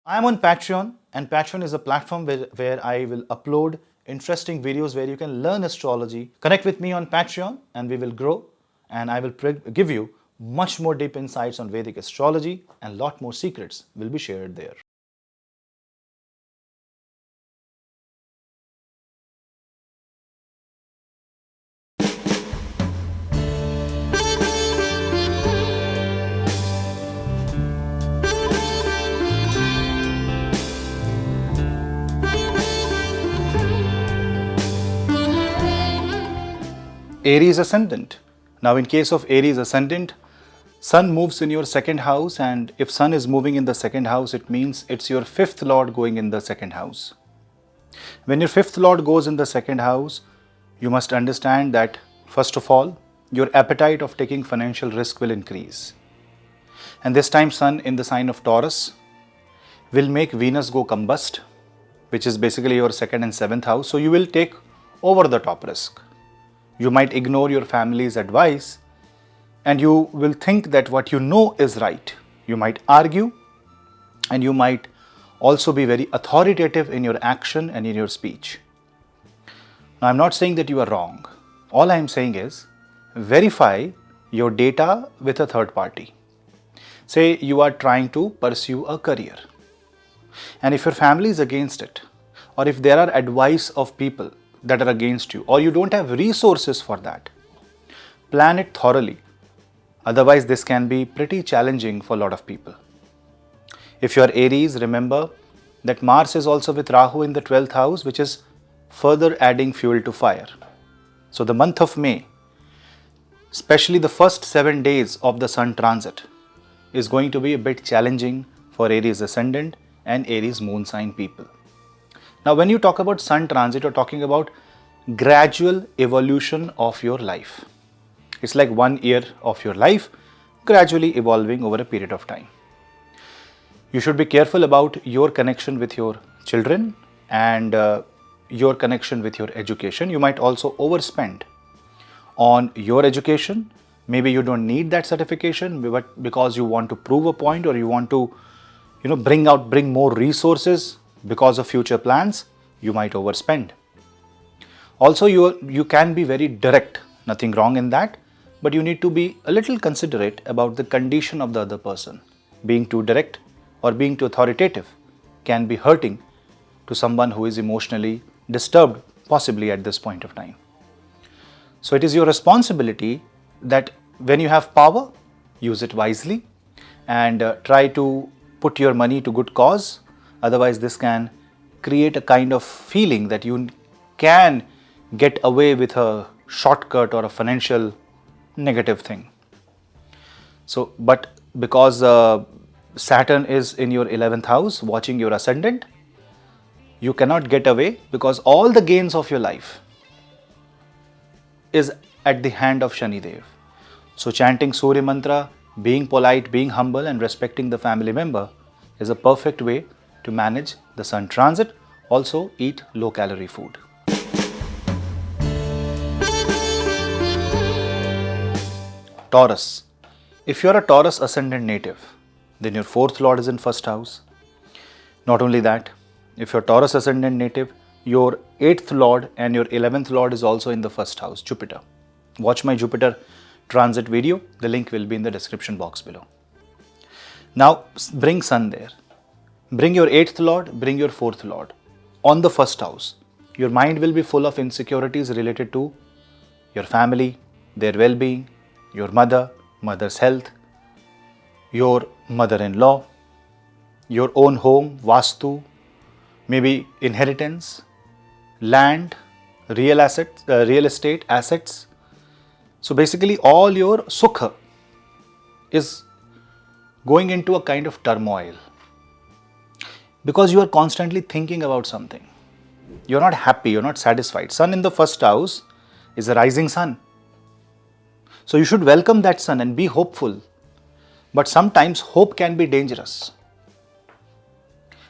I am on Patreon, and Patreon is a platform where I will upload interesting videos where you can learn astrology. Connect with me on Patreon, and we will grow. And I will give you much more deep insights on Vedic astrology, and lot more secrets will be shared there. Aries Ascendant. Now, in case of Aries Ascendant, Sun moves in your second house, and if Sun is moving in the second house, it means it's your fifth lord going in the second house. When your fifth lord goes in the second house, you must understand that, first of all, your appetite of taking financial risk will increase. And this time, Sun in the sign of Taurus will make Venus go combust, which is basically your second and seventh house. So you will take over the top risk. You might ignore your family's advice, and you will think that what you know is right. You might argue, and you might also be very authoritative in your action and in your speech. Now, I'm not saying that you are wrong. All I'm saying is verify your data with a third party. Say you are trying to pursue a career, and if your family is against it, or if there are advice of people that are against you, or you don't have resources for that, plan it thoroughly. Otherwise, this can be pretty challenging for a lot of people. If you are Aries, remember that Mars is also with Rahu in the 12th house, which is further adding fuel to fire. So the month of May, especially the first 7 days of the Sun transit, is going to be a bit challenging for Aries Ascendant and Aries Moon sign people. Now, when you talk about Sun transit, you're talking about gradual evolution of your life. It's like 1 year of your life gradually evolving over a period of time. You should be careful about your connection with your children and your connection with your education. You might also overspend on your education. Maybe you don't need that certification, but because you want to prove a point, or you want to, bring more resources because of future plans, you might overspend. Also, you can be very direct, nothing wrong in that, but you need to be a little considerate about the condition of the other person. Being too direct or being too authoritative can be hurting to someone who is emotionally disturbed, possibly at this point of time. So it is your responsibility that when you have power, use it wisely, and try to put your money to good cause. Otherwise, this can create a kind of feeling that you can get away with a shortcut or a financial negative thing. So, but because Saturn is in your 11th house watching your ascendant, you cannot get away, because all the gains of your life is at the hand of Shani Dev. So chanting Surya Mantra, being polite, being humble, and respecting the family member is a perfect way to manage the Sun transit. Also, eat low calorie food. Taurus. If you are a Taurus ascendant native, then your 4th lord is in 1st house. Not only that, if you're Taurus ascendant native, your 8th lord and your 11th lord is also in the 1st house, Jupiter. Watch my Jupiter transit video. The link will be in the description box below. Now, bring Sun there. Bring your 8th lord, bring your 4th lord on the 1st house. Your mind will be full of insecurities related to your family, their well-being, your mother's health, your mother-in-law, your own home, vastu, maybe inheritance, land, real estate assets. So basically, all your sukha is going into a kind of turmoil, because you are constantly thinking about something. You're not happy, you're not satisfied. Sun in the 1st house is a rising sun. So you should welcome that sun and be hopeful. But sometimes hope can be dangerous.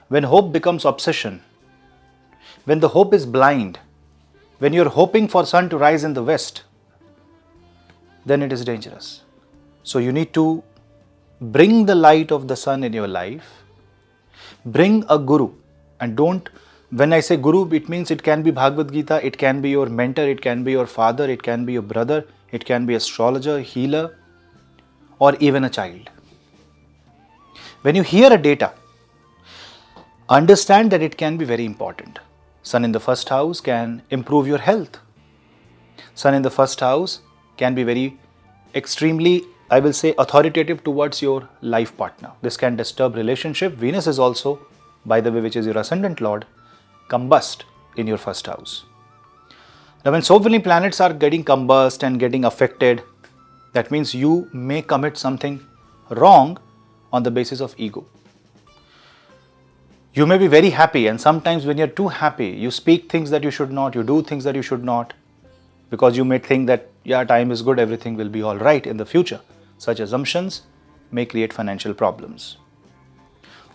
When hope becomes obsession, when the hope is blind, when you're hoping for sun to rise in the west, then it is dangerous. So you need to bring the light of the sun in your life Bring a guru, and don't, when I say guru, it means it can be Bhagavad Gita, it can be your mentor, it can be your father, it can be your brother, it can be astrologer, healer, or even a child. When you hear a data, understand that it can be very important. Sun in the first house can improve your health. Sun in the first house can be very extremely, I will say, authoritative towards your life partner. This can disturb relationship. Venus is also, by the way, which is your ascendant lord, combust in your first house. Now, when so many planets are getting combust and getting affected, that means you may commit something wrong on the basis of ego. You may be very happy, and sometimes when you're too happy, you speak things that you should not, you do things that you should not, because you may think that, yeah, time is good, everything will be all right in the future. Such assumptions may create financial problems.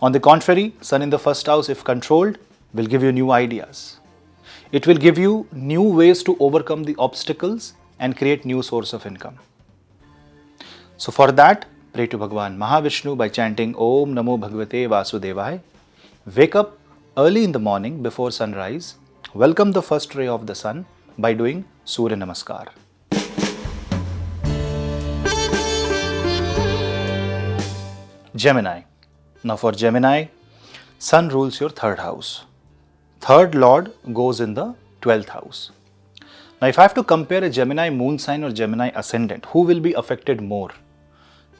On the contrary, Sun in the first house, if controlled, will give you new ideas. It will give you new ways to overcome the obstacles and create new source of income. So for that, pray to Bhagwan Mahavishnu by chanting Om Namo Bhagavate Vasudevaya. Wake up early in the morning before sunrise. Welcome the first ray of the sun by doing Surya Namaskar. Gemini. Now for Gemini, Sun rules your third house. Third lord goes in the 12th house. Now if I have to compare a Gemini moon sign or Gemini ascendant, who will be affected more?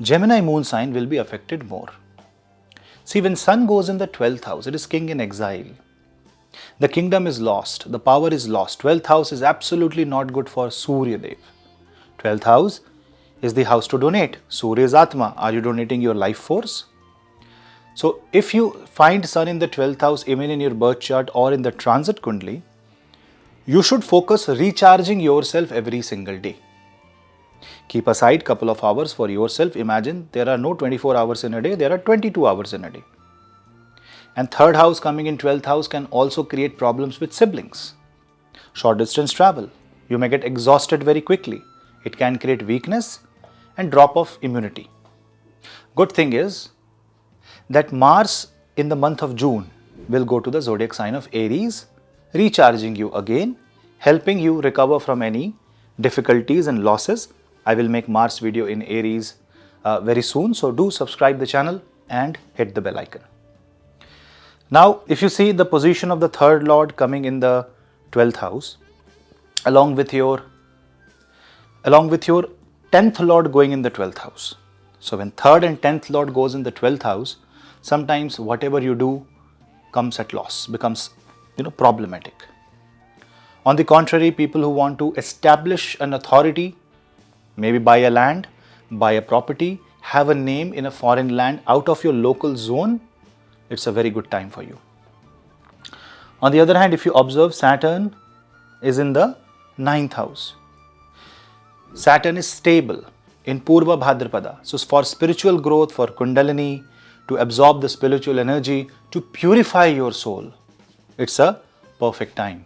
Gemini moon sign will be affected more. See, when Sun goes in the 12th house, it is king in exile. The kingdom is lost, the power is lost. 12th house is absolutely not good for Surya Dev. 12th house is the house to donate. Surya is Atma. Are you donating your life force? So if you find Sun in the 12th house, even in your birth chart or in the transit kundli, you should focus recharging yourself every single day. Keep aside couple of hours for yourself. Imagine there are no 24 hours in a day, there are 22 hours in a day. And third house coming in 12th house can also create problems with siblings. Short distance travel. You may get exhausted very quickly. It can create weakness and drop of immunity. Good thing is that Mars in the month of June will go to the zodiac sign of Aries, recharging you again, helping you recover from any difficulties and losses. I will make Mars video in Aries very soon, so do subscribe the channel and hit the bell icon. Now, if you see the position of the third lord coming in the 12th house, along with your 10th lord going in the 12th house. So when 3rd and 10th lord goes in the 12th house, sometimes whatever you do comes at loss, becomes problematic. On the contrary, people who want to establish an authority, maybe buy a land, buy a property, have a name in a foreign land out of your local zone, it's a very good time for you. On the other hand, if you observe, Saturn is in the 9th house. Saturn is stable in Purva Bhadrapada. So for spiritual growth, for Kundalini, to absorb the spiritual energy, to purify your soul, it's a perfect time.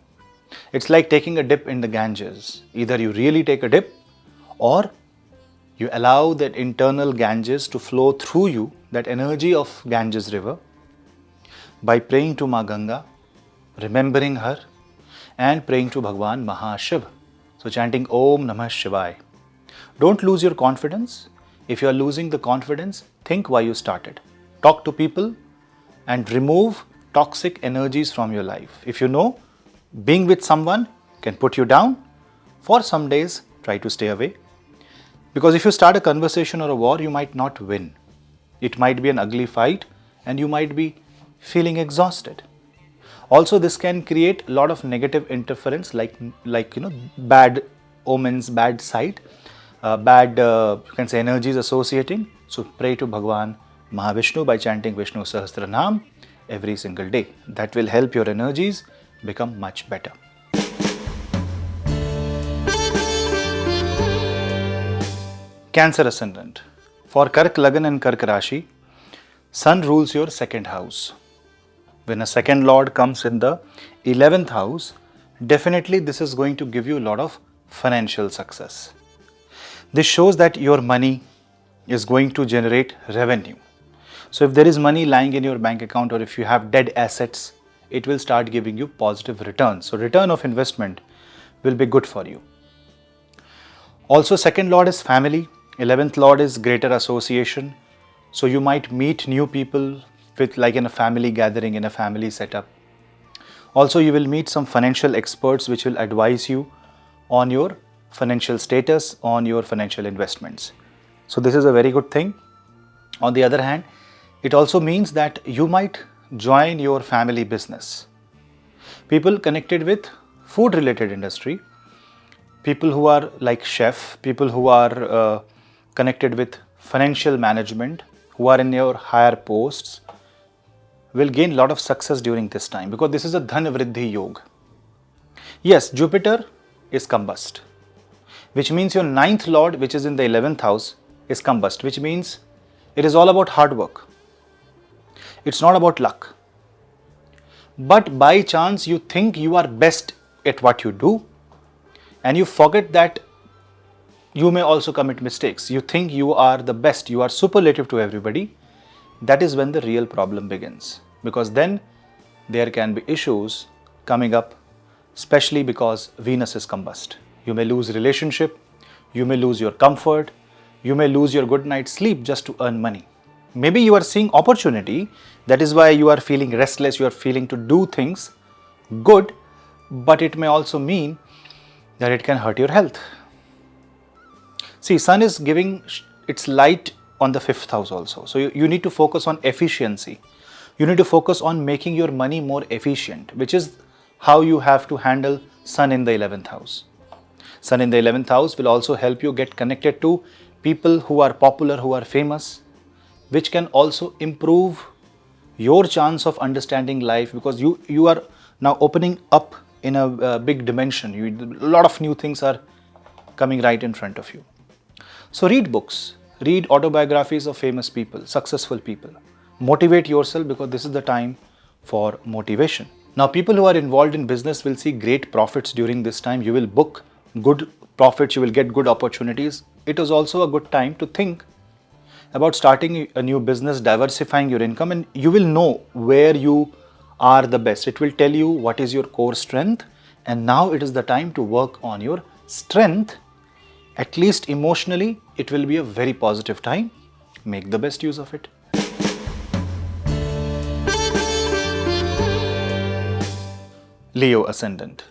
It's like taking a dip in the Ganges. Either you really take a dip or you allow that internal Ganges to flow through you, that energy of Ganges river, by praying to Ma Ganga, remembering her and praying to Bhagwan Mahashiv. So chanting Om Namah Shivaya. Don't lose your confidence. If you are losing the confidence, think why you started. Talk to people and remove toxic energies from your life. If you know being with someone can put you down, for some days try to stay away. Because if you start a conversation or a war, you might not win. It might be an ugly fight and you might be feeling exhausted. Also, this can create a lot of negative interference like bad omens, bad sight, bad you can say energies associating. So pray to Bhagwan Mahavishnu by chanting Vishnu Sahasranam every single day. That will help your energies become much better. Cancer ascendant. For Kark Lagan and Kark Rashi, Sun rules your second house. When a second lord comes in the 11th house, definitely this is going to give you a lot of financial success. This shows that your money is going to generate revenue. So if there is money lying in your bank account or if you have dead assets, it will start giving you positive returns. So return of investment will be good for you. Also, second lord is family, 11th lord is greater association. So you might meet new people with like in a family gathering, in a family setup. Also, you will meet some financial experts which will advise you on your financial status, on your financial investments. So this is a very good thing. On the other hand, it also means that you might join your family business. People connected with food related industry, people who are like chef, people who are connected with financial management, who are in your higher posts, will gain a lot of success during this time because this is a Dhan Vriddhi Yoga. Yes, Jupiter is combust, which means your 9th lord, which is in the 11th house, is combust, which means it is all about hard work. It's not about luck. But by chance you think you are best at what you do and you forget that you may also commit mistakes. You think you are the best, you are superlative to everybody. That is when the real problem begins, because then there can be issues coming up, especially because Venus is combust. You may lose relationship, you may lose your comfort, you may lose your good night's sleep just to earn money. Maybe you are seeing opportunity, that is why you are feeling restless, you are feeling to do things good, but it may also mean that it can hurt your health. See, sun is giving its light on the 5th house also. So you need to focus on efficiency. You need to focus on making your money more efficient, which is how you have to handle sun in the 11th house. Sun in the 11th house will also help you get connected to people who are popular, who are famous, which can also improve your chance of understanding life, because you are now opening up in a big dimension. A lot of new things are coming right in front of you. So read books, read autobiographies of famous people, successful people. Motivate yourself, because this is the time for motivation. Now, people who are involved in business will see great profits during this time. You will book good profits, you will get good opportunities. It is also a good time to think about starting a new business, diversifying your income, and you will know where you are the best. It will tell you what is your core strength, and now it is the time to work on your strength. At least emotionally, it will be a very positive time. Make the best use of it. Leo Ascendant.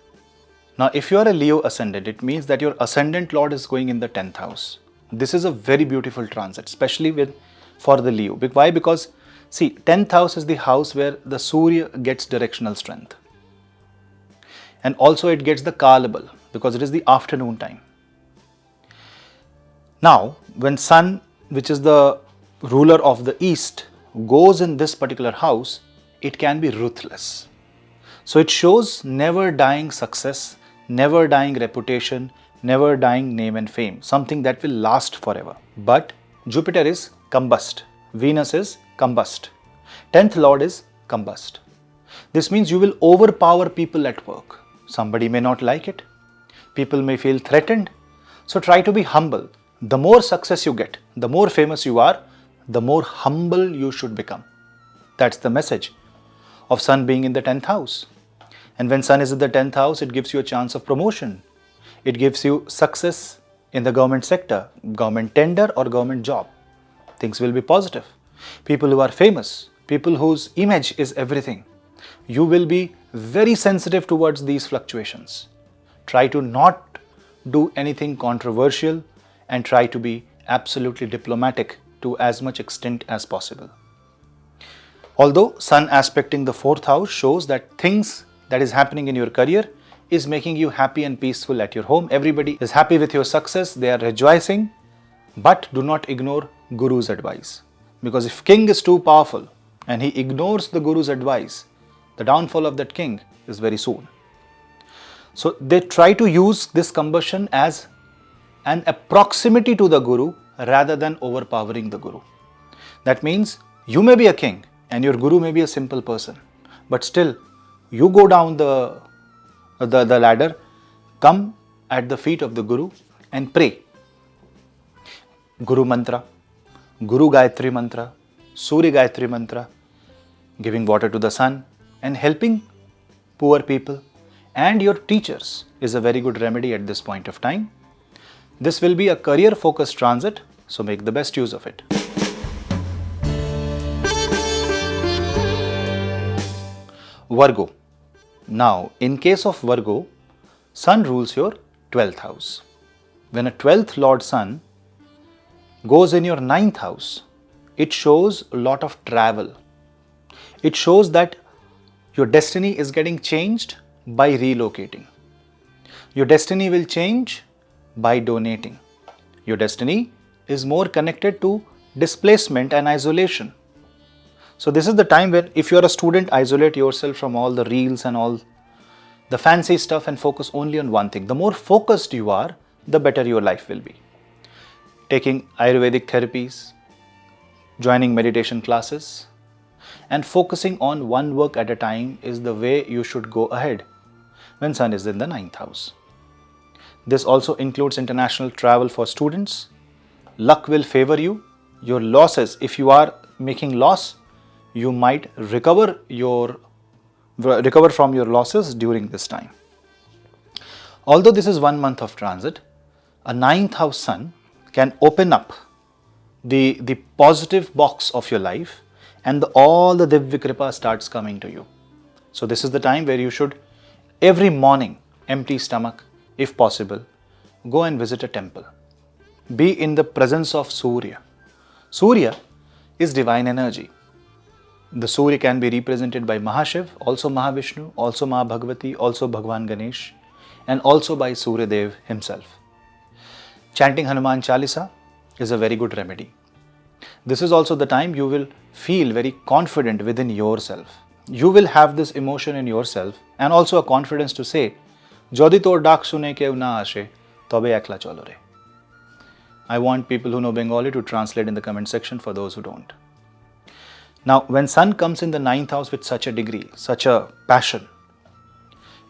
Now, if you are a Leo Ascendant, it means that your Ascendant Lord is going in the 10th house. This is a very beautiful transit, especially for the Leo. Why? Because, see, 10th house is the house where the Surya gets directional strength. And also it gets the Kalabal, because it is the afternoon time. Now, when Sun, which is the ruler of the East, goes in this particular house, it can be ruthless. So it shows never dying success, never dying reputation, never dying name and fame, something that will last forever. But Jupiter is combust, Venus is combust, 10th Lord is combust. This means you will overpower people at work. Somebody may not like it, people may feel threatened. So try to be humble. The more success you get, the more famous you are, the more humble you should become. That's the message of Sun being in the 10th house. And when Sun is in the 10th house, it gives you a chance of promotion. It gives you success in the government sector, government tender or government job. Things will be positive. People who are famous, people whose image is everything, you will be very sensitive towards these fluctuations. Try to not do anything controversial and try to be absolutely diplomatic to as much extent as possible. Although Sun aspecting the 4th house shows that things that is happening in your career is making you happy and peaceful at your home. Everybody is happy with your success, they are rejoicing, but do not ignore Guru's advice. Because if king is too powerful and he ignores the Guru's advice, the downfall of that king is very soon. So they try to use this combustion as an proximity to the Guru rather than overpowering the Guru. That means you may be a king and your Guru may be a simple person, but still you go down the ladder, come at the feet of the Guru and pray. Guru Mantra, Guru Gayatri Mantra, Surya Gayatri Mantra, giving water to the sun, and helping poor people and your teachers is a very good remedy at this point of time. This will be a career focused transit, so make the best use of it. Virgo. Now, in case of Virgo, Sun rules your 12th house. When a 12th Lord Sun goes in your 9th house, it shows a lot of travel. It shows that your destiny is getting changed by relocating. Your destiny will change by donating. Your destiny is more connected to displacement and isolation. So this is the time where if you are a student, isolate yourself from all the reels and all the fancy stuff and focus only on one thing. The more focused you are, the better your life will be. Taking Ayurvedic therapies, joining meditation classes, and focusing on one work at a time is the way you should go ahead when Sun is in the 9th house. This also includes international travel for students. Luck will favor you. Your losses, if you are making loss, you might recover from your losses during this time. Although this is 1 month of transit, a 9th house Sun can open up the positive box of your life and all the Divya Kripa starts coming to you. So this is the time where you should, every morning, empty stomach, if possible, go and visit a temple. Be in the presence of Surya. Surya is divine energy. The Surya can be represented by Mahashiv, also Mahavishnu, also Mahabhagavati, also Bhagwan Ganesh, and also by Surya Dev himself. Chanting Hanuman Chalisa is a very good remedy. This is also the time you will feel very confident within yourself. You will have this emotion in yourself and also a confidence to say, Jodi tor dak sune ke na ashe, tobe ekla cholo re. I want people who know Bengali to translate in the comment section for those who don't. Now, when Sun comes in the 9th house with such a degree, such a passion,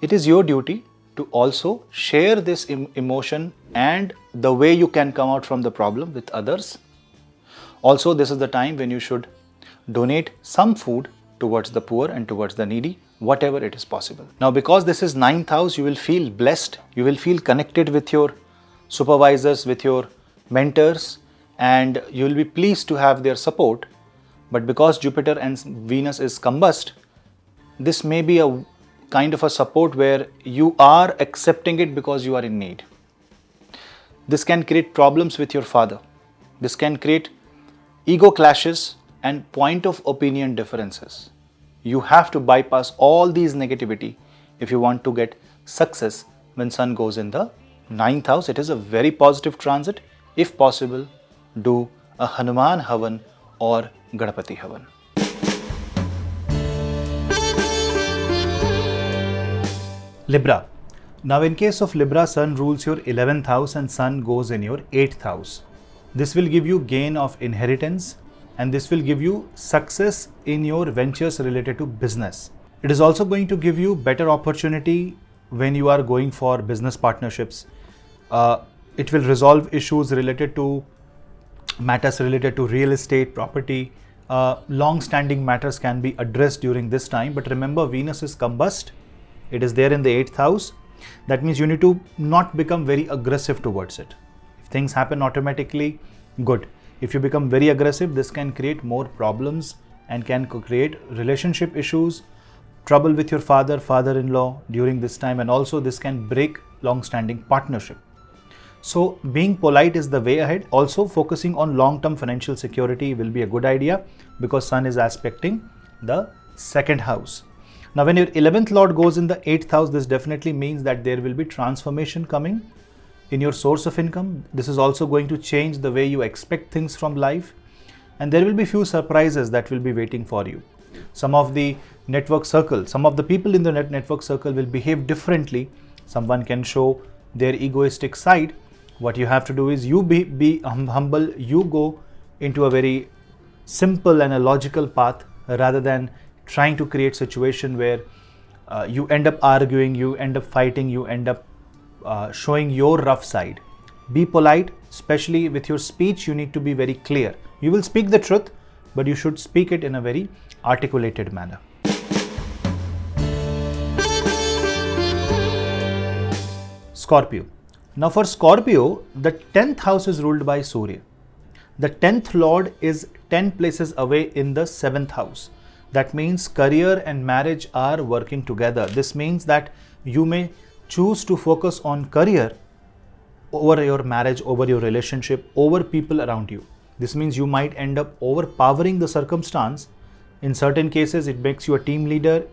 it is your duty to also share this emotion and the way you can come out from the problem with others. Also, this is the time when you should donate some food towards the poor and towards the needy, whatever it is possible. Now, because this is 9th house, you will feel blessed, you will feel connected with your supervisors, with your mentors, and you will be pleased to have their support. But because Jupiter and Venus is combust, this may be a kind of a support where you are accepting it because you are in need. This can create problems with your father. This can create ego clashes and point of opinion differences. You have to bypass all these negativity if you want to get success when Sun goes in the 9th house. It is a very positive transit. If possible, do a Hanuman Havan or Ganapati Havan. Libra. Now in case of Libra, Sun rules your 11th house and Sun goes in your 8th house. This will give you gain of inheritance and this will give you success in your ventures related to business. It is also going to give you better opportunity when you are going for business partnerships. It will resolve issues related to matters related to real estate, property. Long-standing matters can be addressed during this time. But remember, Venus is combust. It is there in the 8th house. That means you need to not become very aggressive towards it. If things happen automatically, good. If you become very aggressive, this can create more problems and can create relationship issues, trouble with your father, father-in-law during this time, and also this can break long-standing partnership. So being polite is the way ahead. Also focusing on long-term financial security will be a good idea because Sun is aspecting the 2nd house. Now when your 11th Lord goes in the 8th house, this definitely means that there will be transformation coming in your source of income. This is also going to change the way you expect things from life, and there will be few surprises that will be waiting for you. Some of the network circle, some of the people in the network circle will behave differently. Someone can show their egoistic side. What you have to do is you be humble, you go into a very simple and a logical path rather than trying to create situation where you end up arguing, you end up fighting, you end up showing your rough side. Be polite, especially with your speech. You need to be very clear. You will speak the truth, but you should speak it in a very articulated manner. Scorpio. Now for Scorpio, the 10th house is ruled by Surya. The 10th lord is 10 places away in the 7th house. That means career and marriage are working together. This means that you may choose to focus on career over your marriage, over your relationship, over people around you. This means you might end up overpowering the circumstance. In certain cases, it makes you a team leader.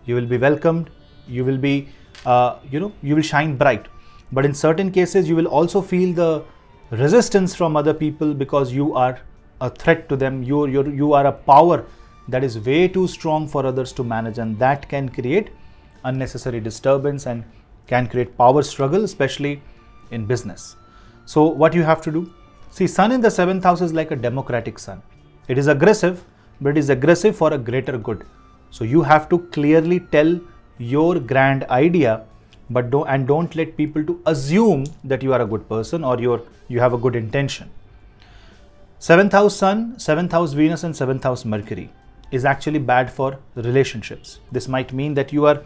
You will be welcomed. You will be, you will shine bright. But in certain cases, you will also feel the resistance from other people because you are a threat to them. You are a power that is way too strong for others to manage, and that can create unnecessary disturbance and can create power struggle, especially in business. So what you have to do? See, Sun in the 7th house is like a democratic sun. It is aggressive, but it is aggressive for a greater good. So you have to clearly tell your grand idea, but don't let people to assume that you are a good person or you have a good intention. 7th house Sun, 7th house Venus and 7th house Mercury is actually bad for relationships. This might mean that you are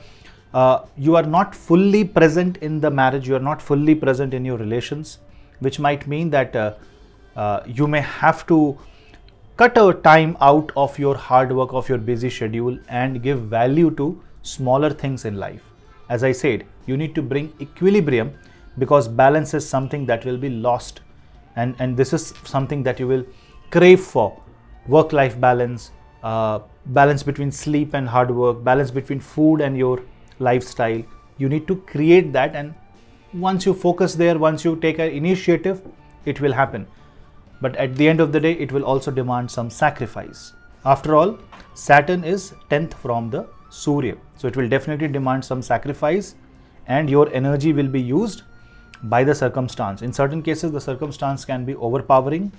not fully present in the marriage, you are not fully present in your relations, which might mean that you may have to cut a time out of your hard work, of your busy schedule, and give value to smaller things in life. As I said, you need to bring equilibrium because balance is something that will be lost, and this is something that you will crave for. Work-life balance, balance between sleep and hard work, balance between food and your lifestyle. You need to create that, and once you focus there, once you take an initiative, it will happen. But at the end of the day, it will also demand some sacrifice. After all, Saturn is 10th from the Surya. So it will definitely demand some sacrifice, and your energy will be used by the circumstance. In certain cases, the circumstance can be overpowering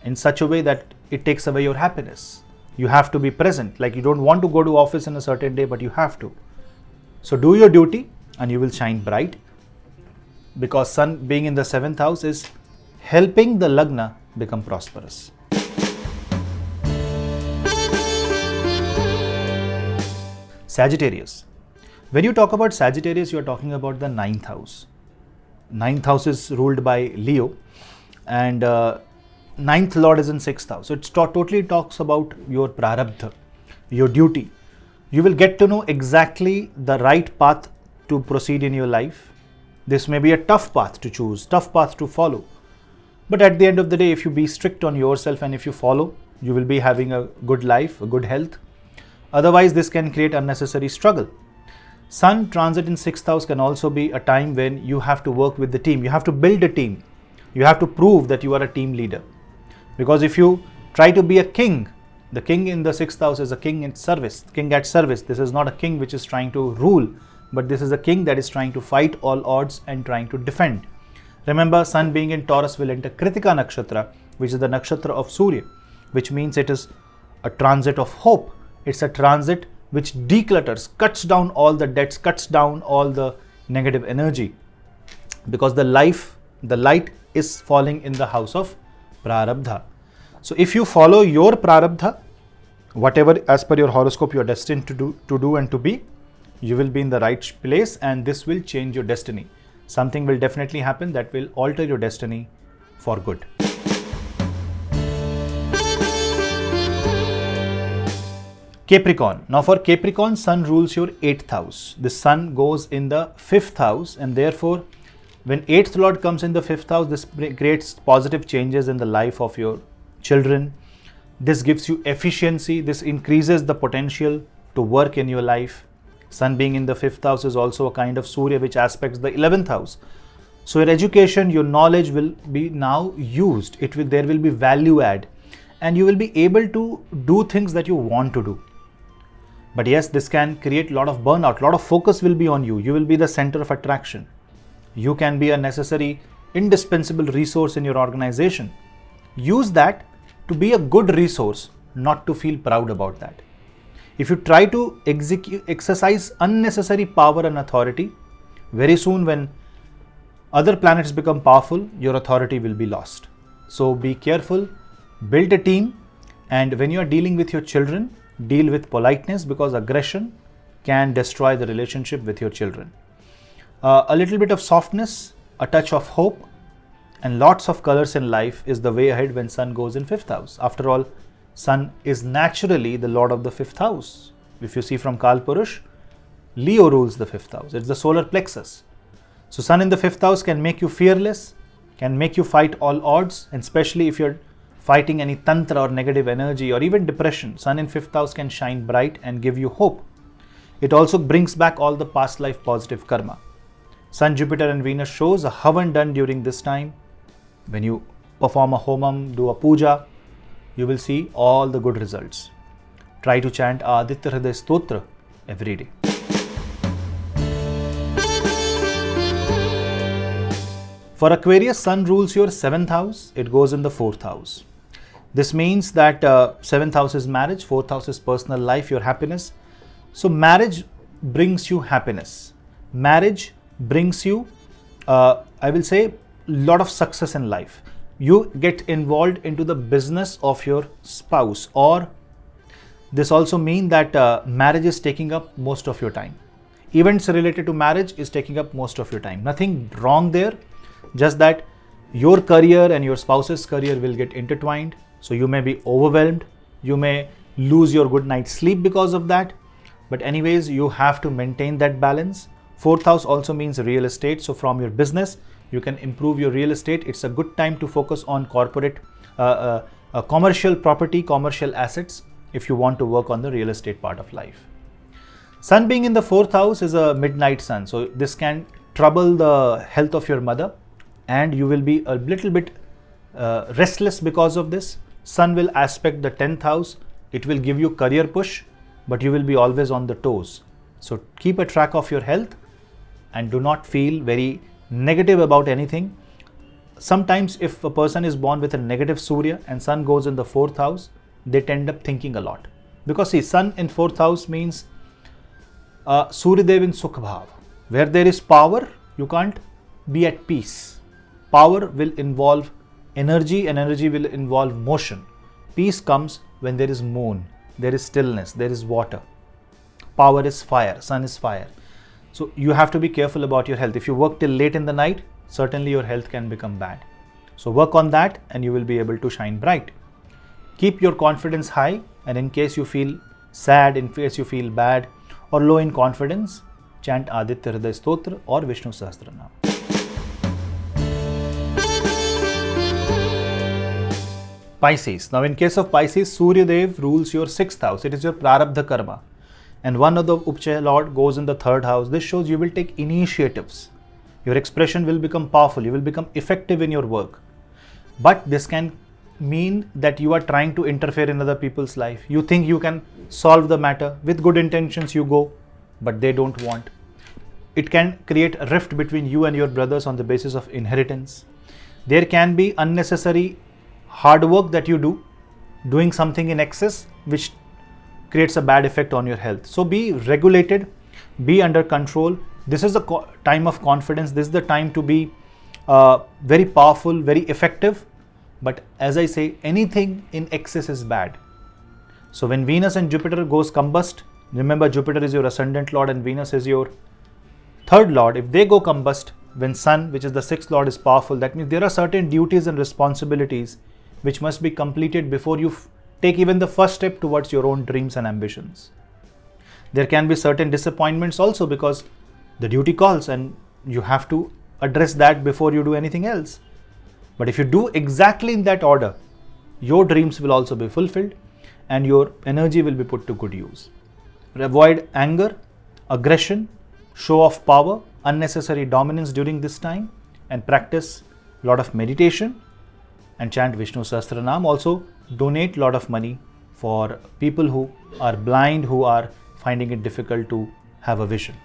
in such a way that it takes away your happiness. You have to be present. Like you don't want to go to office in a certain day, but you have to. So do your duty and you will shine bright, because Sun being in the 7th house is helping the Lagna become prosperous. Sagittarius. When you talk about Sagittarius, you are talking about the 9th house. 9th house is ruled by Leo, and 9th lord is in 6th house. So it totally talks about your prarabdha, your duty. You will get to know exactly the right path to proceed in your life. This may be a tough path to choose, tough path to follow. But at the end of the day, if you be strict on yourself and if you follow, you will be having a good life, a good health. Otherwise, this can create unnecessary struggle. Sun transit in 6th house can also be a time when you have to work with the team. You have to build a team. You have to prove that you are a team leader. Because if you try to be a king, the king in the 6th house is a king in service, king at service. This is not a king which is trying to rule, but this is a king that is trying to fight all odds and trying to defend. Remember, Sun being in Taurus will enter Kritika Nakshatra, which is the nakshatra of Surya, which means it is a transit of hope. It's a transit which declutters, cuts down all the debts, cuts down all the negative energy, because the light is falling in the house of Prarabdha. So if you follow your Prarabdha, whatever as per your horoscope you are destined to do and to be, you will be in the right place, and this will change your destiny. Something will definitely happen that will alter your destiny for good. Capricorn. Now for Capricorn, Sun rules your 8th house. The Sun goes in the 5th house, and therefore when 8th lord comes in the 5th house, this creates positive changes in the life of your children. This gives you efficiency. This increases the potential to work in your life. Sun being in the 5th house is also a kind of Surya which aspects the 11th house. So your education, your knowledge will be now used. There will be value add, and you will be able to do things that you want to do. But yes, this can create a lot of burnout. A lot of focus will be on you. You will be the center of attraction. You can be a necessary, indispensable resource in your organization. Use that to be a good resource, not to feel proud about that. If you try to exercise unnecessary power and authority, very soon when other planets become powerful, your authority will be lost. So be careful, build a team, And when you are dealing with your children, deal with politeness, because aggression can destroy the relationship with your children. A little bit of softness, a touch of hope, and lots of colors in life is the way ahead when Sun goes in 5th house. After all, Sun is naturally the lord of the 5th house. If you see from Kal Purush, Leo rules the 5th house. It's the solar plexus. So Sun in the 5th house can make you fearless, can make you fight all odds, and especially if you're fighting any tantra or negative energy or even depression, Sun in 5th house can shine bright and give you hope. It also brings back all the past life positive karma. Sun, Jupiter and Venus shows a havan done during this time. When you perform a homam, do a puja, you will see all the good results. Try to chant Aditya Hriday Stotra every day. For Aquarius, Sun rules your 7th house. It goes in the 4th house. This means that 7th house is marriage, 4th house is personal life, your happiness. So marriage brings you happiness. Marriage brings you, I will say, lot of success in life. You get involved into the business of your spouse, or this also means that marriage is taking up most of your time. Events related to marriage is taking up most of your time. Nothing wrong there, just that your career and your spouse's career will get intertwined. So you may be overwhelmed, you may lose your good night's sleep because of that. But anyways, you have to maintain that balance. 4th house also means real estate. So from your business, you can improve your real estate. It's a good time to focus on corporate, commercial property, commercial assets if you want to work on the real estate part of life. Sun being in the 4th house is a midnight sun. So this can trouble the health of your mother and you will be a little bit restless because of this. Sun will aspect the 10th house. It will give you career push, but you will be always on the toes. So keep a track of your health and do not feel very negative about anything. Sometimes if a person is born with a negative Surya and Sun goes in the 4th house, they tend up thinking a lot. Because see, Sun in 4th house means Surya Dev in Sukha Bhav. Where there is power, you can't be at peace. Power will involve energy and energy will involve motion. Peace comes when there is moon, there is stillness, there is water. Power is fire, Sun is fire. So you have to be careful about your health. If you work till late in the night, certainly your health can become bad. So work on that and you will be able to shine bright. Keep your confidence high, and in case you feel sad, in case you feel bad or low in confidence, chant Aditya Hriday Stotra or Vishnu Sahasranam. Pisces. Now in case of Pisces, Surya Dev rules your 6th house. It is your Prarabdha Karma. And one of the Upchaya Lord goes in the 3rd house. This shows you will take initiatives. Your expression will become powerful. You will become effective in your work. But this can mean that you are trying to interfere in other people's life. You think you can solve the matter. With good intentions you go, but they don't want. It can create a rift between you and your brothers on the basis of inheritance. There can be unnecessary hard work that you do, doing something in excess, which creates a bad effect on your health. So be regulated, be under control. This is the time of confidence. This is the time to be very powerful, very effective. But as I say, anything in excess is bad. So when Venus and Jupiter goes combust, remember Jupiter is your ascendant lord and Venus is your 3rd lord. If they go combust, when Sun, which is the 6th lord, is powerful, that means there are certain duties and responsibilities which must be completed before you take even the first step towards your own dreams and ambitions. There can be certain disappointments also because the duty calls and you have to address that before you do anything else. But if you do exactly in that order, your dreams will also be fulfilled and your energy will be put to good use. Avoid anger, aggression, show of power, unnecessary dominance during this time, and practice a lot of meditation and chant Vishnu Sahasranam. Also donate a lot of money for people who are blind, who are finding it difficult to have a vision.